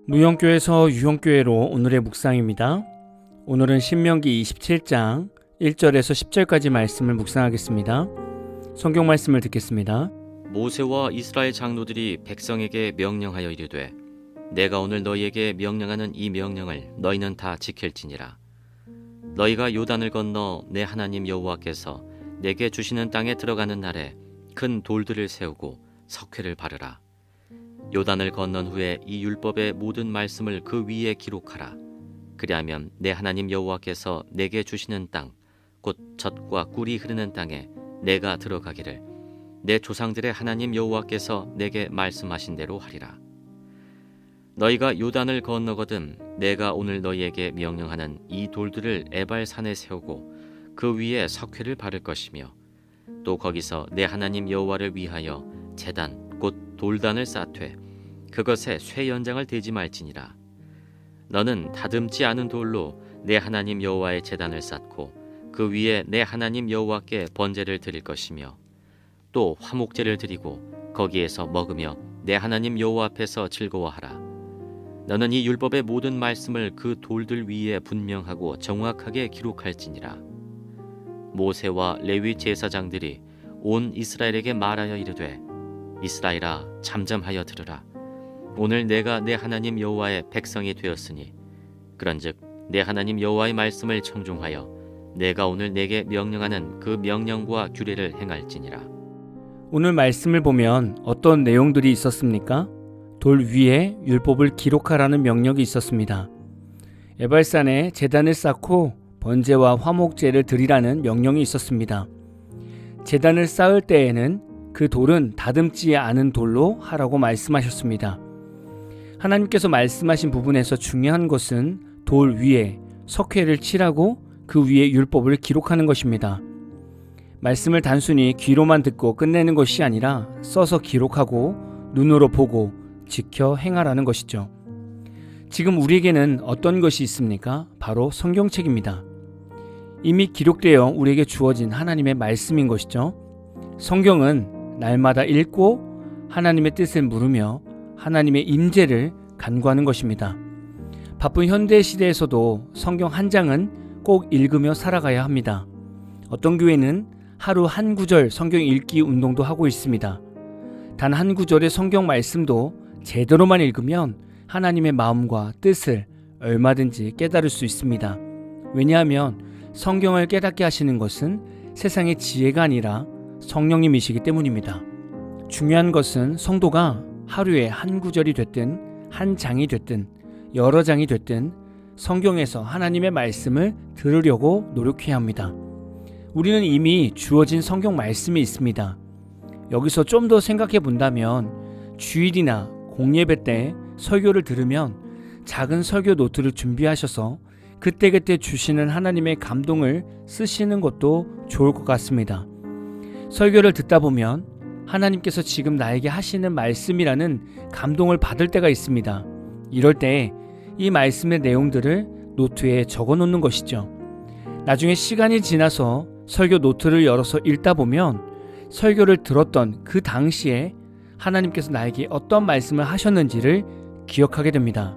무용교에서 유용교회로 오늘의 묵상입니다. 오늘은 신명기 27장 1절에서 10절까지 말씀을 묵상하겠습니다. 성경 말씀을 듣겠습니다. 모세와 이스라엘 장로들이 백성에게 명령하여 이르되 내가 오늘 너희에게 명령하는 이 명령을 너희는 다 지킬지니라. 너희가 요단을 건너 내 하나님 여호와께서 내게 주시는 땅에 들어가는 날에 큰 돌들을 세우고 석회를 바르라. 요단을 건넌 후에 이 율법의 모든 말씀을 그 위에 기록하라. 그리하면 내 하나님 여호와께서 내게 주시는 땅 곧 젖과 꿀이 흐르는 땅에 내가 들어가기를 내 조상들의 하나님 여호와께서 내게 말씀하신 대로 하리라. 너희가 요단을 건너거든 내가 오늘 너희에게 명령하는 이 돌들을 에발산에 세우고 그 위에 석회를 바를 것이며 또 거기서 내 하나님 여호와를 위하여 제단 곧 돌단을 쌓되 그것에 쇠 연장을 대지 말지니라. 너는 다듬지 않은 돌로 내 하나님 여호와의 제단을 쌓고 그 위에 내 하나님 여호와께 번제를 드릴 것이며 또 화목제를 드리고 거기에서 먹으며 내 하나님 여호와 앞에서 즐거워하라. 너는 이 율법의 모든 말씀을 그 돌들 위에 분명하고 정확하게 기록할지니라. 모세와 레위 제사장들이 온 이스라엘에게 말하여 이르되 이스라엘아 잠잠하여 들으라. 오늘 내가 내 하나님 여호와의 백성이 되었으니 그런즉 내 하나님 여호와의 말씀을 청종하여 내가 오늘 내게 명령하는 그 명령과 규례를 행할지니라. 오늘 말씀을 보면 어떤 내용들이 있었습니까? 돌 위에 율법을 기록하라는 명령이 있었습니다. 에발산에 제단을 쌓고 번제와 화목제를 드리라는 명령이 있었습니다. 제단을 쌓을 때에는 그 돌은 다듬지 않은 돌로 하라고 말씀하셨습니다. 하나님께서 말씀하신 부분에서 중요한 것은 돌 위에 석회를 칠하고 그 위에 율법을 기록하는 것입니다. 말씀을 단순히 귀로만 듣고 끝내는 것이 아니라 써서 기록하고 눈으로 보고 지켜 행하라는 것이죠. 지금 우리에게는 어떤 것이 있습니까? 바로 성경책입니다. 이미 기록되어 우리에게 주어진 하나님의 말씀인 것이죠. 성경은 날마다 읽고 하나님의 뜻을 물으며 하나님의 임재를 간구하는 것입니다. 바쁜 현대 시대에서도 성경 한 장은 꼭 읽으며 살아가야 합니다. 어떤 교회는 하루 한 구절 성경 읽기 운동도 하고 있습니다. 단 한 구절의 성경 말씀도 제대로만 읽으면 하나님의 마음과 뜻을 얼마든지 깨달을 수 있습니다. 왜냐하면 성경을 깨닫게 하시는 것은 세상의 지혜가 아니라 성령님이시기 때문입니다. 중요한 것은 성도가 하루에 한 구절이 됐든 한 장이 됐든 여러 장이 됐든 성경에서 하나님의 말씀을 들으려고 노력해야 합니다. 우리는 이미 주어진 성경 말씀이 있습니다. 여기서 좀 더 생각해 본다면 주일이나 공예배 때 설교를 들으면 작은 설교 노트를 준비하셔서 그때그때 주시는 하나님의 감동을 쓰시는 것도 좋을 것 같습니다. 설교를 듣다 보면 하나님께서 지금 나에게 하시는 말씀이라는 감동을 받을 때가 있습니다. 이럴 때 이 말씀의 내용들을 노트에 적어 놓는 것이죠. 나중에 시간이 지나서 설교 노트를 열어서 읽다 보면 설교를 들었던 그 당시에 하나님께서 나에게 어떤 말씀을 하셨는지를 기억하게 됩니다.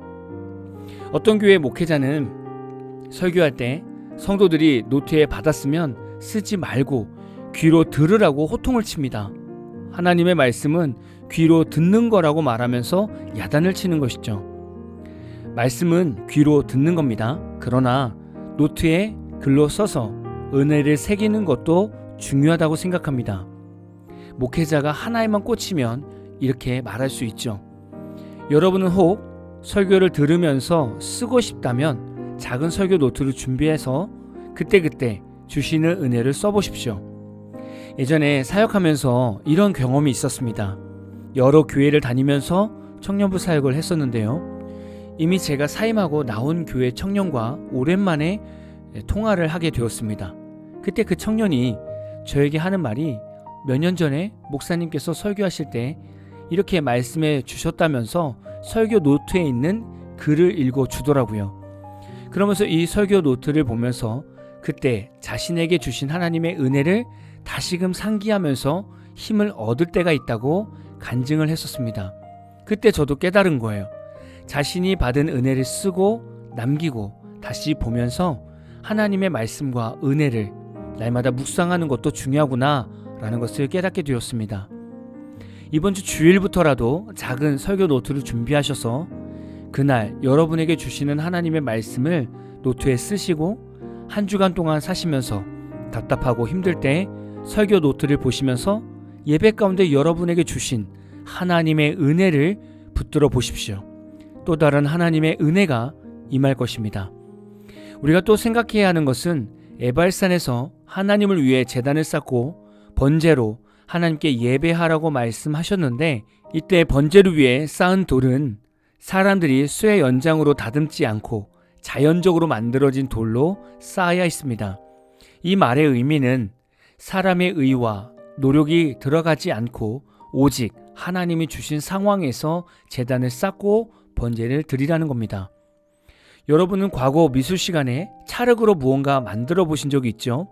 어떤 교회 목회자는 설교할 때 성도들이 노트에 받았으면 쓰지 말고 귀로 들으라고 호통을 칩니다. 하나님의 말씀은 귀로 듣는 거라고 말하면서 야단을 치는 것이죠. 말씀은 귀로 듣는 겁니다. 그러나 노트에 글로 써서 은혜를 새기는 것도 중요하다고 생각합니다. 목회자가 하나에만 꽂히면 이렇게 말할 수 있죠. 여러분은 혹 설교를 들으면서 쓰고 싶다면 작은 설교 노트를 준비해서 그때그때 주시는 은혜를 써보십시오. 예전에 사역하면서 이런 경험이 있었습니다. 여러 교회를 다니면서 청년부 사역을 했었는데요. 이미 제가 사임하고 나온 교회 청년과 오랜만에 통화를 하게 되었습니다. 그때 그 청년이 저에게 하는 말이 몇 년 전에 목사님께서 설교하실 때 이렇게 말씀해 주셨다면서 설교 노트에 있는 글을 읽어 주더라고요. 그러면서 이 설교 노트를 보면서 그때 자신에게 주신 하나님의 은혜를 다시금 상기하면서 힘을 얻을 때가 있다고 간증을 했었습니다. 그때 저도 깨달은 거예요. 자신이 받은 은혜를 쓰고 남기고 다시 보면서 하나님의 말씀과 은혜를 날마다 묵상하는 것도 중요하구나 라는 것을 깨닫게 되었습니다. 이번 주 주일부터라도 작은 설교 노트를 준비하셔서 그날 여러분에게 주시는 하나님의 말씀을 노트에 쓰시고 한 주간 동안 사시면서 답답하고 힘들 때 설교 노트를 보시면서 예배 가운데 여러분에게 주신 하나님의 은혜를 붙들어 보십시오. 또 다른 하나님의 은혜가 임할 것입니다. 우리가 또 생각해야 하는 것은 에발산에서 하나님을 위해 제단을 쌓고 번제로 하나님께 예배하라고 말씀하셨는데, 이때 번제를 위해 쌓은 돌은 사람들이 쇠 연장으로 다듬지 않고 자연적으로 만들어진 돌로 쌓아야 했습니다. 이 말의 의미는 사람의 의와 노력이 들어가지 않고 오직 하나님이 주신 상황에서 제단을 쌓고 번제를 드리라는 겁니다. 여러분은 과거 미술 시간에 찰흙으로 무언가 만들어 보신 적이 있죠?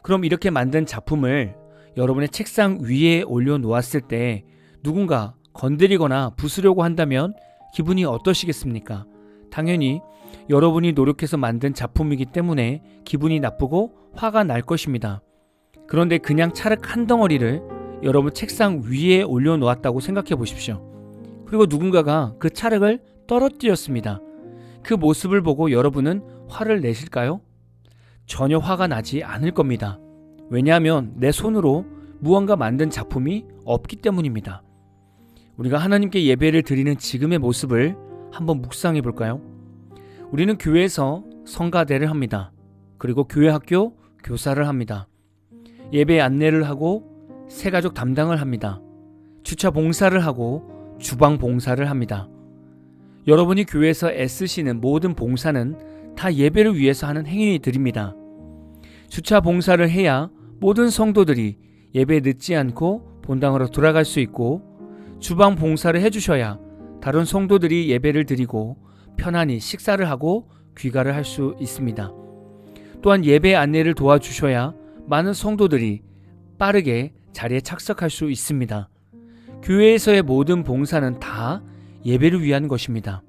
그럼 이렇게 만든 작품을 여러분의 책상 위에 올려놓았을 때 누군가 건드리거나 부수려고 한다면 기분이 어떠시겠습니까? 당연히 여러분이 노력해서 만든 작품이기 때문에 기분이 나쁘고 화가 날 것입니다. 그런데 그냥 찰흙 한 덩어리를 여러분 책상 위에 올려놓았다고 생각해 보십시오. 그리고 누군가가 그 찰흙을 떨어뜨렸습니다. 그 모습을 보고 여러분은 화를 내실까요? 전혀 화가 나지 않을 겁니다. 왜냐하면 내 손으로 무언가 만든 작품이 없기 때문입니다. 우리가 하나님께 예배를 드리는 지금의 모습을 한번 묵상해 볼까요? 우리는 교회에서 성가대를 합니다. 그리고 교회 학교 교사를 합니다. 예배 안내를 하고 새가족 담당을 합니다. 주차 봉사를 하고 주방 봉사를 합니다. 여러분이 교회에서 애쓰시는 모든 봉사는 다 예배를 위해서 하는 행위들입니다. 주차 봉사를 해야 모든 성도들이 예배에 늦지 않고 본당으로 돌아갈 수 있고, 주방 봉사를 해주셔야 다른 성도들이 예배를 드리고 편안히 식사를 하고 귀가를 할 수 있습니다. 또한 예배 안내를 도와주셔야 많은 성도들이 빠르게 자리에 착석할 수 있습니다. 교회에서의 모든 봉사는 다 예배를 위한 것입니다.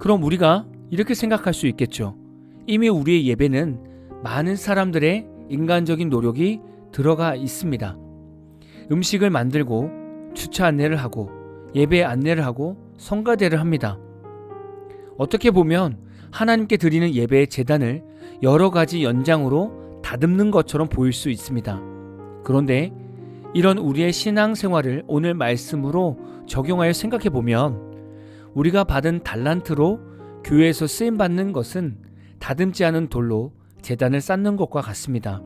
그럼 우리가 이렇게 생각할 수 있겠죠. 이미 우리의 예배는 많은 사람들의 인간적인 노력이 들어가 있습니다. 음식을 만들고 주차 안내를 하고 예배 안내를 하고 성가대를 합니다. 어떻게 보면 하나님께 드리는 예배의 제단을 여러 가지 연장으로 다듬는 것처럼 보일 수 있습니다. 그런데 이런 우리의 신앙생활을 오늘 말씀으로 적용하여 생각해 보면 우리가 받은 달란트로 교회에서 쓰임받는 것은 다듬지 않은 돌로 제단을 쌓는 것과 같습니다.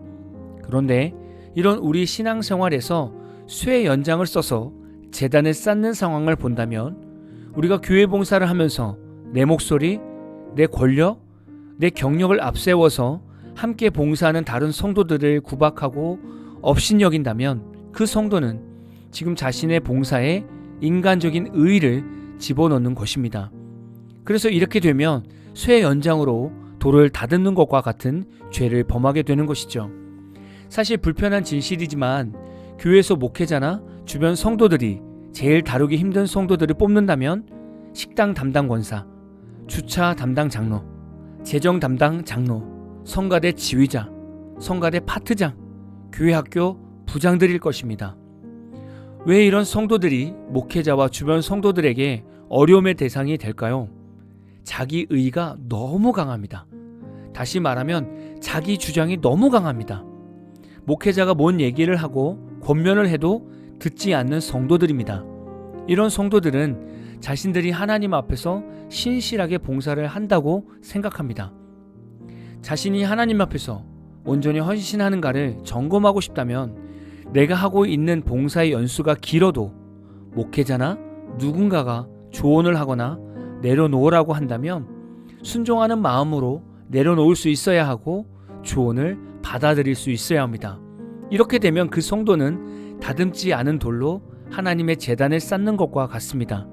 그런데 이런 우리 신앙생활에서 쇠 연장을 써서 제단을 쌓는 상황을 본다면 우리가 교회 봉사를 하면서 내 목소리, 내 권력, 내 경력을 앞세워서 함께 봉사하는 다른 성도들을 구박하고 업신여긴다면 그 성도는 지금 자신의 봉사에 인간적인 의의를 집어넣는 것입니다. 그래서 이렇게 되면 쇠 연장으로 돌을 다듬는 것과 같은 죄를 범하게 되는 것이죠. 사실 불편한 진실이지만 교회에서 목회자나 주변 성도들이 제일 다루기 힘든 성도들을 뽑는다면 식당 담당 권사, 주차 담당 장로, 재정 담당 장로, 성가대 지휘자, 성가대 파트장, 교회 학교 부장들일 것입니다. 왜 이런 성도들이 목회자와 주변 성도들에게 어려움의 대상이 될까요? 자기 의가 너무 강합니다. 다시 말하면 자기 주장이 너무 강합니다. 목회자가 뭔 얘기를 하고 권면을 해도 듣지 않는 성도들입니다. 이런 성도들은 자신들이 하나님 앞에서 신실하게 봉사를 한다고 생각합니다. 자신이 하나님 앞에서 온전히 헌신하는가를 점검하고 싶다면 내가 하고 있는 봉사의 연수가 길어도 목회자나 누군가가 조언을 하거나 내려놓으라고 한다면 순종하는 마음으로 내려놓을 수 있어야 하고 조언을 받아들일 수 있어야 합니다. 이렇게 되면 그 성도는 다듬지 않은 돌로 하나님의 제단을 쌓는 것과 같습니다.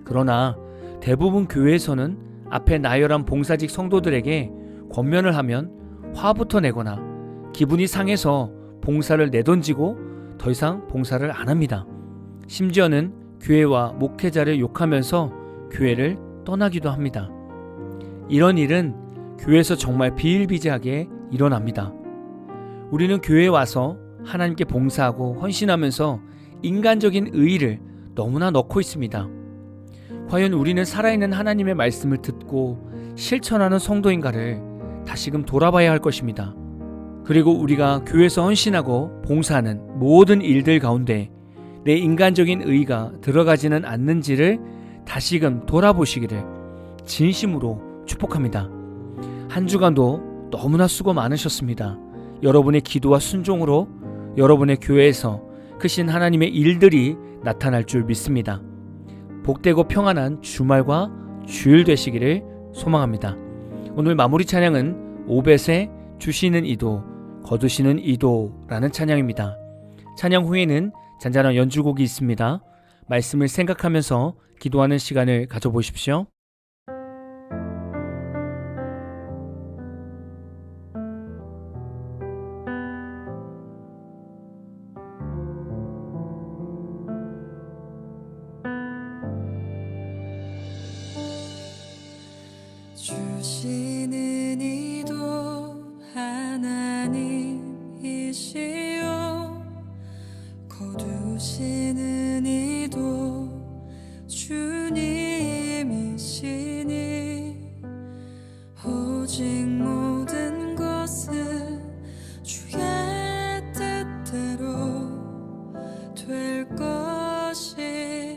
그러나 대부분 교회에서는 앞에 나열한 봉사직 성도들에게 권면을 하면 화부터 내거나 기분이 상해서 봉사를 내던지고 더 이상 봉사를 안 합니다. 심지어는 교회와 목회자를 욕하면서 교회를 떠나기도 합니다. 이런 일은 교회에서 정말 비일비재하게 일어납니다. 우리는 교회에 와서 하나님께 봉사하고 헌신하면서 인간적인 의의를 너무나 넣고 있습니다. 과연 우리는 살아있는 하나님의 말씀을 듣고 실천하는 성도인가를 다시금 돌아봐야 할 것입니다. 그리고 우리가 교회에서 헌신하고 봉사하는 모든 일들 가운데 내 인간적인 의의가 들어가지는 않는지를 다시금 돌아보시기를 진심으로 축복합니다. 한 주간도 너무나 수고 많으셨습니다. 여러분의 기도와 순종으로 여러분의 교회에서 크신 하나님의 일들이 나타날 줄 믿습니다. 복되고 평안한 주말과 주일 되시기를 소망합니다. 오늘 마무리 찬양은 오벳의 주시는 이도 거두시는 이도라는 찬양입니다. 찬양 후에는 잔잔한 연주곡이 있습니다. 말씀을 생각하면서 기도하는 시간을 가져보십시오. 주시는 이도 하나님이시요 거두시는 이도 주님이시니 오직 모든 것은 주의 뜻대로 될 것입니다.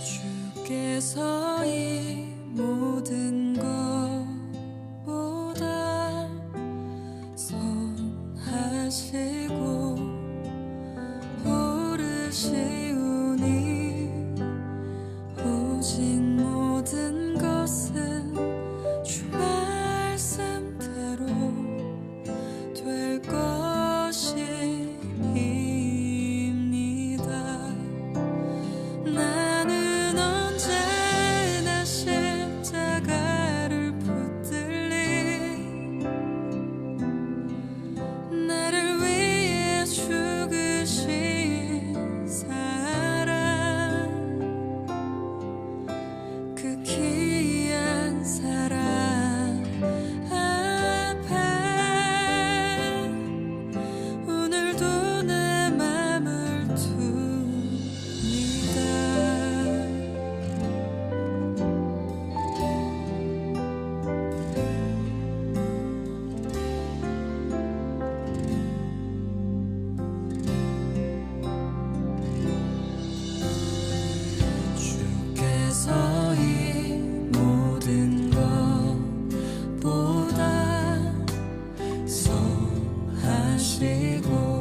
주께서 이 모든 것보다 선하시고 옳으시오니 오직 모든 것은 주 말씀대로 될 것입니다. 나는 언제나 십자가를 붙들리 나를 위해 죽으신 사랑 그 귀한 사랑 앞에 오늘도 내 맘을 둡니다. 주께서 이 모든 것보다 선하시고